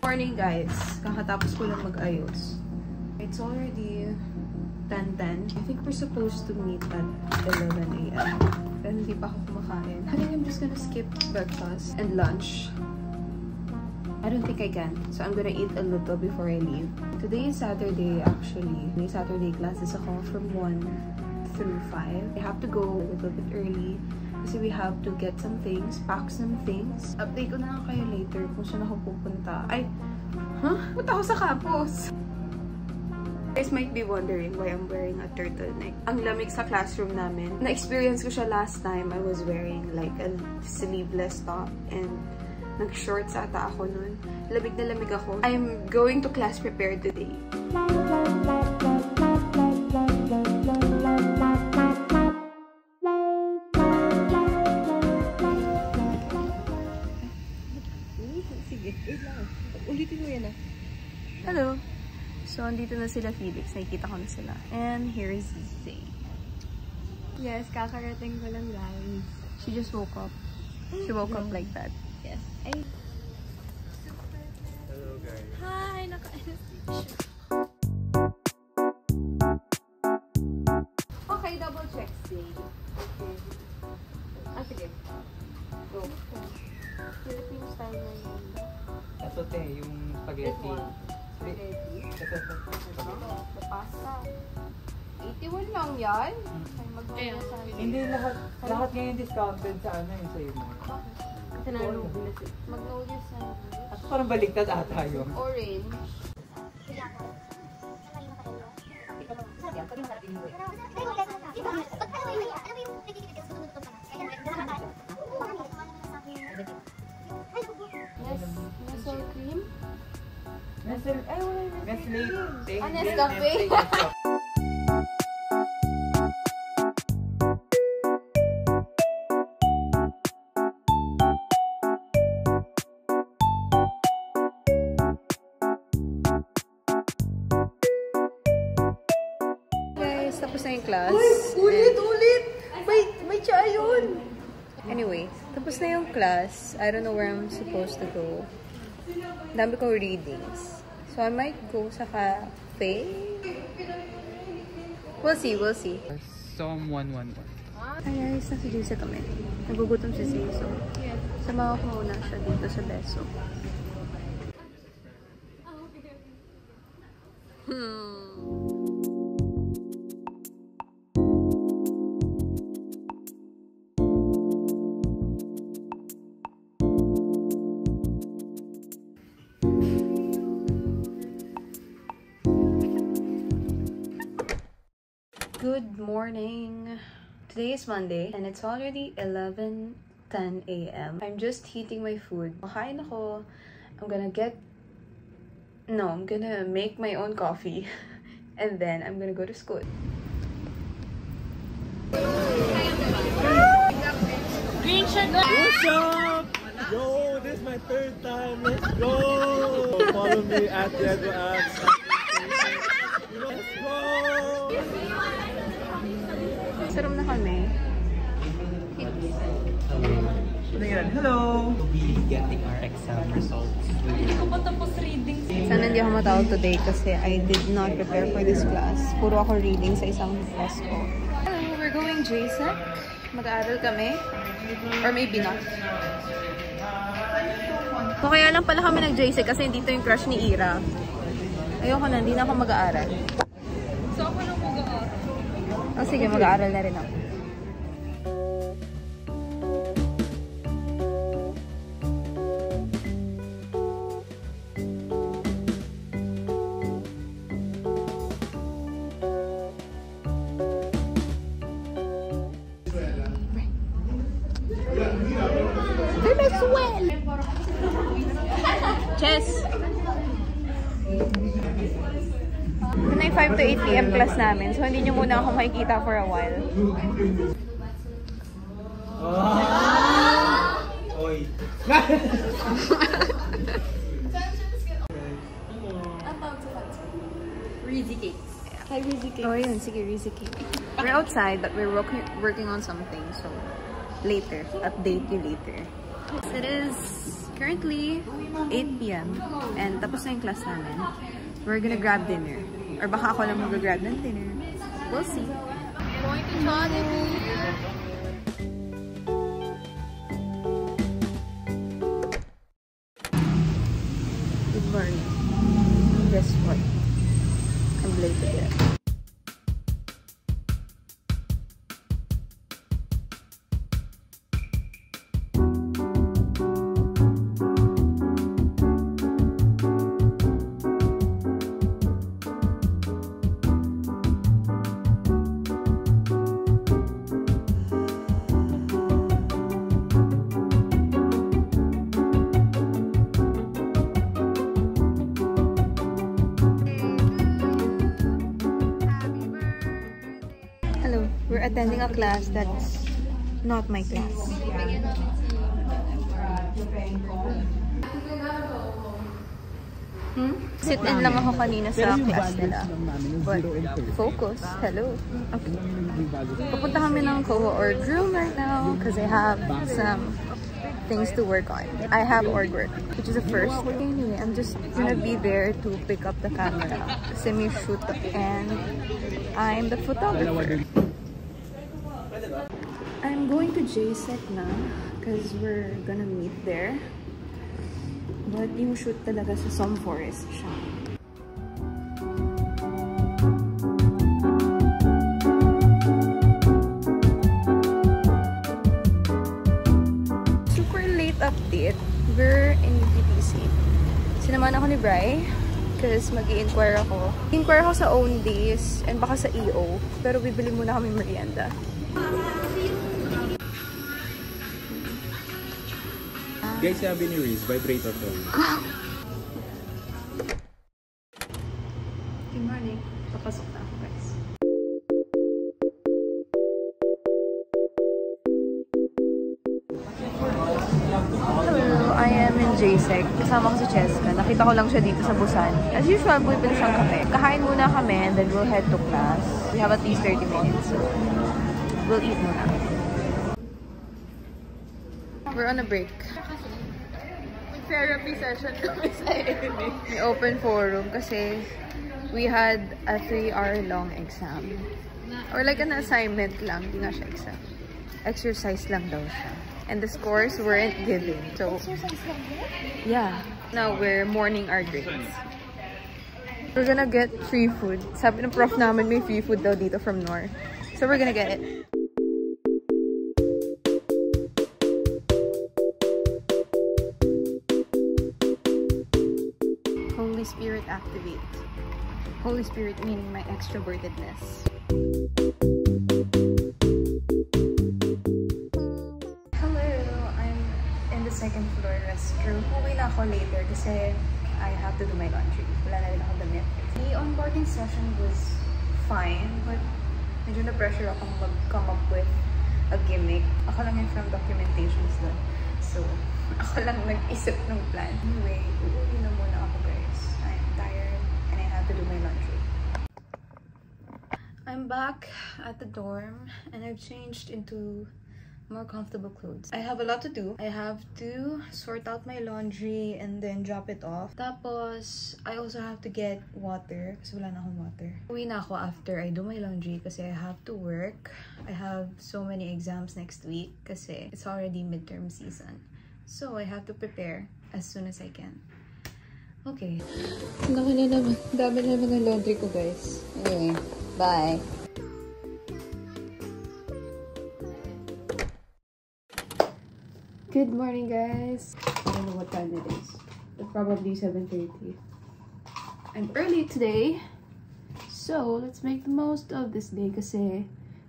Morning guys, kakatapos ko lang mag-ayos. It's already 10:10. I think we're supposed to meet at 11 AM. Pero hindi pa ako kumakain. I think I'm just gonna skip breakfast and lunch. I don't think I can. So I'm gonna eat a little before I leave. Today is Saturday actually. May Saturday classes ako from 1 through 5. I have to go a little bit early kasi we have to get some things, pack some things. Update ko na lang kayo later kung saan ako pupunta. Ay, punta ako sa campus! You guys might be wondering why I'm wearing a turtleneck. Ang lamig sa classroom namin. Na-experience ko siya last time. I was wearing like a sleeveless top and nag-shorts ata ako nun. Lamig na lamig ako. I'm going to class prepared today. Ulitin mo yan ah. Hello. So, andito na sila Felix. Nakikita ko na sila. And here is Zay. Yes, kakarating ko lang guys. She just woke up. She woke up like that. Yes. Ay. Hello guys. Hi! Okay, double check Zay. Okay. Sige. Go. Philippine style na yun. Ito te, yung spaghetti. Spaghetti? Ito. The pasta. 81 lang yan? Ay, mag-noodles sa akin. Hindi lahat ngayon discounted sa ano yung sa'yo mo. Kasi na-noodles. Mag-noodles sa akin. At parang baliktad ata yun. Orange. Nestle cream? Nestle, ay wala yung Nestle. Nescafe. Guys, tapos na yung class. Ulit! May tsa yun! Anyway, tapos na yung class. I don't know where I'm supposed to go. Dami kong readings. So, I might go sa cafe. We'll see. Psalm 111. Hi guys, nasa Jayce kami. Nagugutom si Zay. So, samahan ko muna siya dito sa Beso. Good morning! Today is Monday and it's already 11:10 AM. I'm just heating my food. Makain ako. I'm gonna make my own coffee and then I'm gonna go to school. Green shirt! What's up? Yo, this is my third time. Let's go! Follow me at Diego Apps. Let's go! Sa room na kami. Hello! We'll be getting our exam results. Hindi ko pa tapos reading. Sana hindi ako matawag today kasi I did not prepare for this class. Puro ako reading sa isang test ko. Hello, we're going JSEC. Mag-aaral kami. Or maybe not. So kaya lang pala kami nag-JSEC kasi dito yung crush ni Ira. Ayoko na, hindi na ako mag-aaral. So ako lang mag-aaral. Oh, sige, mag-aaral na rin ako. Venezuela! Chess! Ito na yung 5 to 8 PM class namin. So, hindi nyo muna ako makikita for a while. Oy. Rizzy cake. Hi, Rizzy cake. Oh, yun. Sige, Rizzy cake. We're outside, but we're working on something. So, later. Update you later. It is currently 8 p.m. and tapos na yung class namin. We're gonna grab dinner. Or baka ako lang mag-grab ng dinner. We'll see. Going to Jollibee. Good morning. Guess what? I'm late again. We're attending a class that's not my class. Sit in lang ako kanina sa class nila. But focus. Hello. Okay. Pupunta kami ng Koho org room right now because I have some things to work on. I have org work, which is a first. Anyway, I'm just gonna be there to pick up the camera. Kasi may shoot and I'm the photographer. I'm going to JSEC na because we're gonna meet there. But yung shoot talaga sa Som Forest siya. Super late update. We're in UTPC. Sinamahan ako ni Bri because mag-i-inquire ako. I-inquire ako sa own days and baka sa EO. Pero bibili muna kami merienda. Guys, sabi ni Riz, vibrator to. Good morning. Papasok na ako, guys. Hello, I am in JSEC. Kasama ko si Cheska. Nakita ko lang siya dito sa Busan. As usual, bumibili siyang kape. Kakain muna kami and then we'll head to class. We have at least 30 minutes, so we'll eat muna. We're on a break. Therapy session kami sa AMA. May open forum kasi we had a 3-hour-long exam. Or like an assignment lang, hindi nga siya exam. Exercise lang daw siya. And the scores weren't given. So, yeah. Now we're mourning our grades. We're gonna get free food. Sabi ng prof namin may free food daw dito from Nor. So we're gonna get it. Holy Spirit activate. Holy Spirit meaning my extrovertedness. Hello, I'm in the second floor restroom. Uwi na ako later kasi I have to do my laundry. Wala na rin ako damit. The onboarding session was fine, but medyo na-pressure akong mag-come up with a gimmick. Ako lang yung from documentations doon. So, ako lang nag-isip ng plan. Anyway, uuwi na muna ako, guys. I'm tired and I have to do my laundry. I'm back at the dorm and I've changed into more comfortable clothes. I have a lot to do. I have to sort out my laundry and then drop it off. Tapos, I also have to get water kasi wala na akong water. Uwi na ako after I do my laundry kasi I have to work. I have so many exams next week kasi it's already midterm season. So, I have to prepare as soon as I can. Okay. Laki na naman. Dami na naman ng laundry ko, guys. Anyway, bye. Good morning, guys. I don't know what time it is. It's probably 7:30. I'm early today. So, let's make the most of this day kasi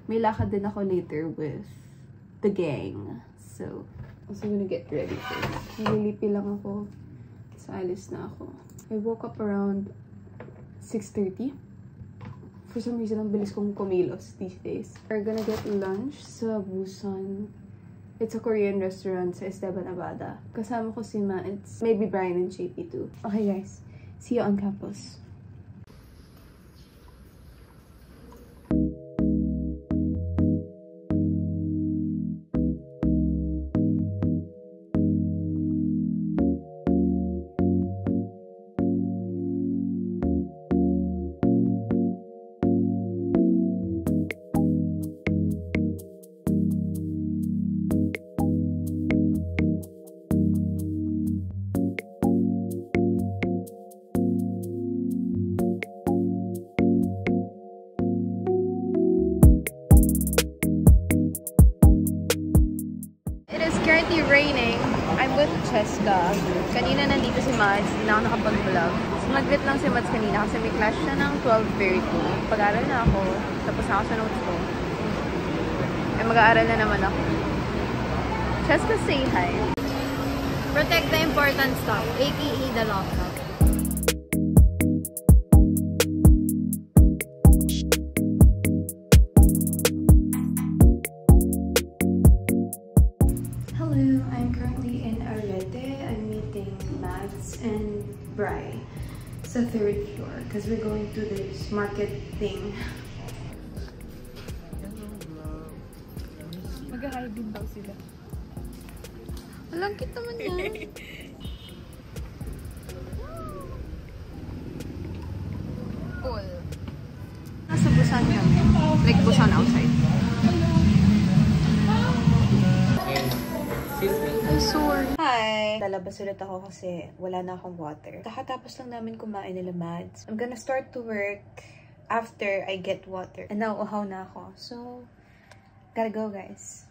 may lakad din ako later with the gang. So, also gonna get ready first. Nililipi lang ako. So, alis na ako. I woke up around 6:30. For some reason, ang bilis kong kumilos these days. We're gonna get lunch sa Busan. It's a Korean restaurant sa Esteban Abada. Kasama ko si Ma. It's maybe Brian and JP too. Okay guys, see you on campus. Cheska. Kanina nandito si Mads, hindi na ako nakapag-vlog. Nag-lit lang si Mads kanina kasi may class siya ng 12:30. Pag-aaral na ako, tapos na ako sa notes ko. Eh, mag-aaral na naman ako. Cheska, say hi. Protect the important stuff, aka the laptop. Hello, I'm currently in Arete. I'm meeting Mads and Bri sa 3rd floor because we're going to this market thing. Mag-hi din daw sila. Walang cute naman yan. Cool. Nasa Busan kami. Like Busan outside. I'm sorry. Hi! Lalabas ulit ako kasi wala na akong water. Kakatapos lang namin kumain nila Mads. I'm gonna start to work after I get water. And now, uhaw na ako. So, gotta go guys.